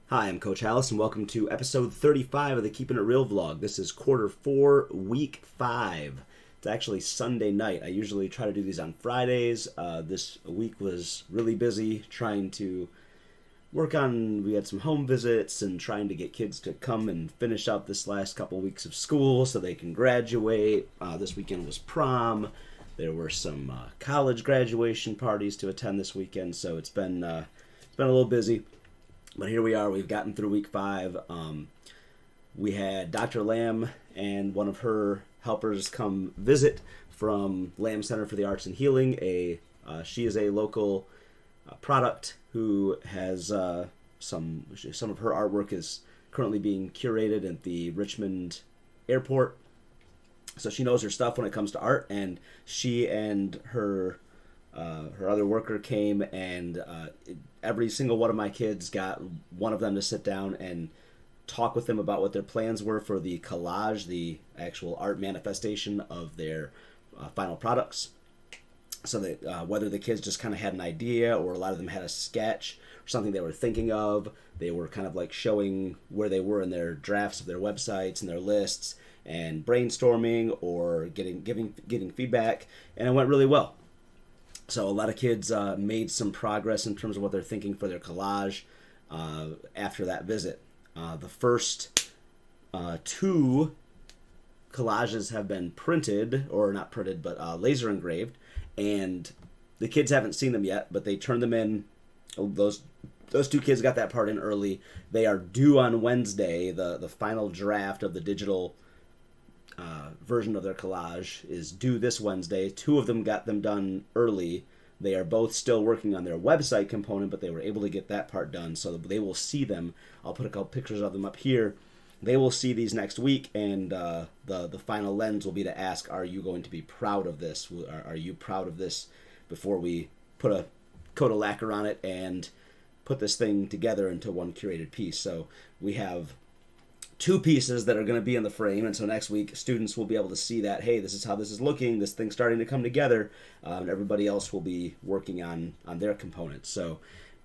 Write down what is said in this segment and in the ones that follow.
Hi, I'm Coach Hallis, and welcome to episode 35 of the Keeping It Real vlog. This is quarter 4, week 5. It's actually Sunday night. I usually try to do these on Fridays. This week was really busy trying to we had some home visits and trying to get kids to come and finish out this last couple weeks of school so they can graduate. This weekend was prom. There were some college graduation parties to attend this weekend, so it's been a little busy. But here we are. We've gotten through week 5. We had Dr. Lamb and one of her helpers come visit from Lamb Center for the Arts and Healing. She is a local product who has some of her artwork is currently being curated at the Richmond airport. So she knows her stuff when it comes to art, and she and her other worker came, and every single one of my kids got one of them to sit down and talk with them about what their plans were for the collage, the actual art manifestation of their final products. So that whether the kids just kind of had an idea, or a lot of them had a sketch or something they were thinking of, they were kind of like showing where they were in their drafts of their websites and their lists, and brainstorming or getting feedback, and it went really well. So a lot of kids made some progress in terms of what they're thinking for their collage after that visit. The first 2 collages have been printed, or not printed, but laser engraved, and the kids haven't seen them yet, but they turned them in. Those 2 kids got that part in early. They are due on Wednesday. The final draft of the digital version of their collage is due this Wednesday. 2 of them got them done early. They are both still working on their website component, but they were able to get that part done, so they will see them. I'll put a couple pictures of them up here. They will see these next week, and the final lens will be to ask, are you going to be proud of this? Are you proud of this before we put a coat of lacquer on it and put this thing together into one curated piece? So we have 2 pieces that are going to be in the frame, and so next week students will be able to see that, hey, this is how this is looking, this thing's starting to come together, and everybody else will be working on their components. So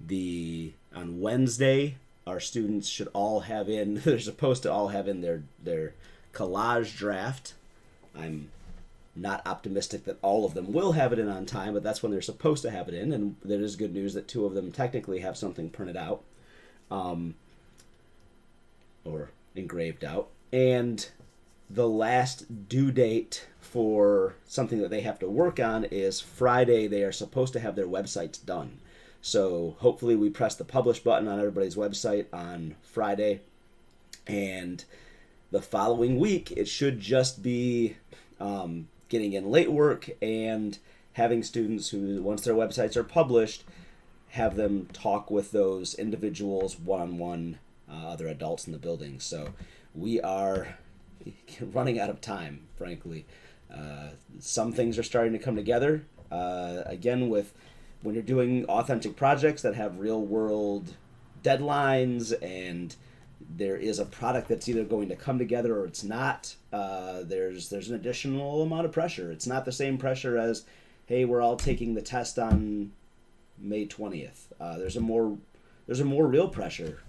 on Wednesday, our students should all have in, they're supposed to all have in their collage draft. I'm not optimistic that all of them will have it in on time, but that's when they're supposed to have it in, and there is good news that 2 of them technically have something printed out. Or engraved out. And the last due date for something that they have to work on is Friday. They are supposed to have their websites done. So hopefully we press the publish button on everybody's website on Friday, and the following week it should just be getting in late work and having students who, once their websites are published, have them talk with those individuals one-on-one, other adults in the building. So we are running out of time, frankly. Some things are starting to come together. Again, when you're doing authentic projects that have real world deadlines, and there is a product that's either going to come together or it's not, there's an additional amount of pressure. It's not the same pressure as, hey, we're all taking the test on May 20th. There's a more real pressure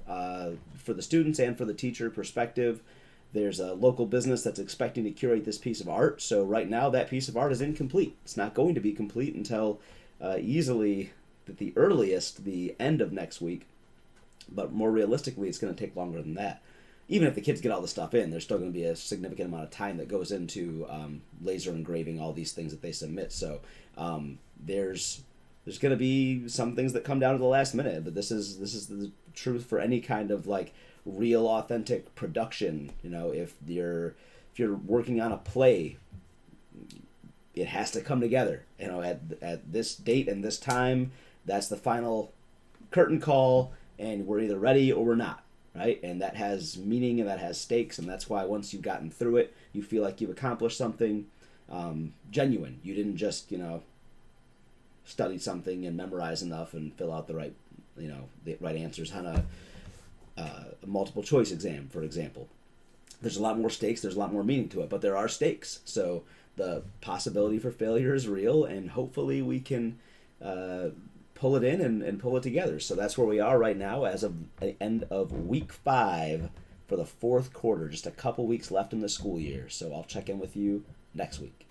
for the students and for the teacher perspective. There's a local business that's expecting to curate this piece of art. So right now that piece of art is incomplete. It's not going to be complete until easily at the earliest the end of next week. But more realistically, it's going to take longer than that. Even if the kids get all the stuff in, there's still going to be a significant amount of time that goes into laser engraving all these things that they submit. So there's going to be some things that come down to the last minute, but this is the truth for any kind of like real authentic production. You know, if you're working on a play, it has to come together. You know, at this date and this time, that's the final curtain call, and we're either ready or we're not, right? And that has meaning and that has stakes, and that's why once you've gotten through it, you feel like you've accomplished something genuine. You didn't just, study something and memorize enough and fill out the right answers on a multiple choice exam, for example. There's a lot more stakes, there's a lot more meaning to it, but there are stakes. So the possibility for failure is real, and hopefully we can pull it in and pull it together. So that's where we are right now as of the end of week 5 for the fourth quarter. Just a couple weeks left in the school year. So I'll check in with you next week.